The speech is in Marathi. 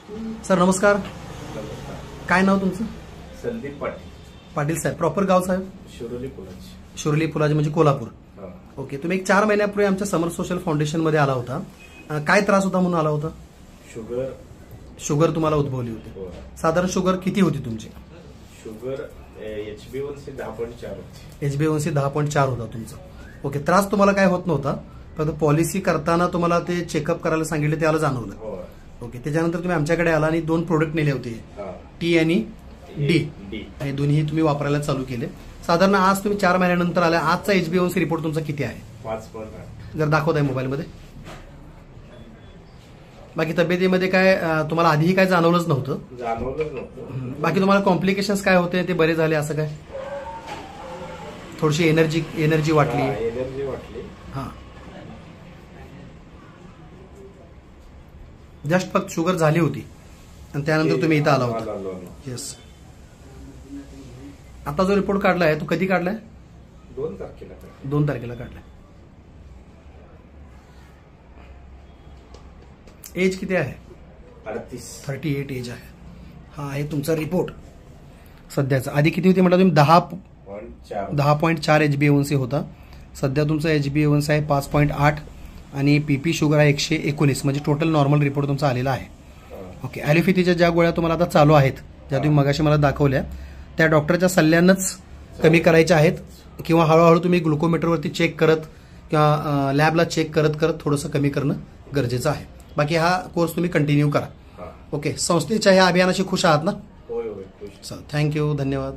सर नमस्कार. काय नाव तुमचं? संदीप पाटील. पाटील साहेब. प्रॉपर गाव साहेब? शिरोली पुलाज. शिरोली पुलाज म्हणजे कोल्हापूर. ओके. तुम्ही एक 4 महिन्यापूर्वी आमच्या समर सोशल फाउंडेशन मध्ये आला होता. काय त्रास होता म्हणून आला होता? शुगर तुम्हाला उद्भवली होती. साधारण शुगर किती होती तुमची? शुगर HbA1c 10.4 होती. HbA1c 10.4 होता तुमचा. ओके. त्रास तुम्हाला काय होत नव्हता, पण पॉलिसी करताना तुम्हाला ते चेकअप करायला सांगितले त्याला जाणवलं. ओके. त्याच्यानंतर तुम्ही आमच्याकडे आला आणि 2 प्रोडक्ट नेले होते, टी आणि डी. हे दोन्ही तुम्ही वापरायला चालू केले. साधारण आज तुम्ही 4 महिन्यानंतर आला. आजचा HbA1c रिपोर्ट तुमचा किती आहे? 5.8. जर दाखवत आहे मोबाईलमध्ये. बाकी तब्येतीमध्ये काय तुम्हाला आधीही काय जाणवलंच नव्हतं? बाकी तुम्हाला कॉम्प्लिकेशन्स काय होते ते बरे झाले असं काय? थोडीशी एनर्जी वाटली? हां. जस्ट फक्त शुगर झाली होती आणि त्यानंतर तुम्ही इथं आला होता. येस. आता जो रिपोर्ट काढलाय तो कधी काढलाय? 2 तारखेला काढलाय. एज किती आहे? 38 एज आहे. हा आहे तुमचा रिपोर्ट सध्याचा. आधी किती होती म्हटलं तुम्ही? 10.4 HbA1c होता. सध्या तुमचा HbA1c आहे 5.8 आणि PP शुगर आहे 119. म्हणजे टोटल नॉर्मल रिपोर्ट तुमचा आलेला आहे. ओके. ॲलोपॅथीच्या ज्या गोळ्या तुम्हाला आता चालू आहेत, ज्या तुम्ही मगाशी मला दाखवल्या, त्या डॉक्टरच्या सल्ल्यानंच कमी करायच्या आहेत किंवा हळूहळू तुम्ही ग्लुकोमीटरवरती चेक करत किंवा लॅबला चेक करत करत थोडंसं कमी करणं गरजेचं आहे. बाकी हा कोर्स तुम्ही कंटिन्यू करा. ओके. संस्थेच्या ह्या अभियानाशी खुश आहात ना? होय. थँक्यू. धन्यवाद.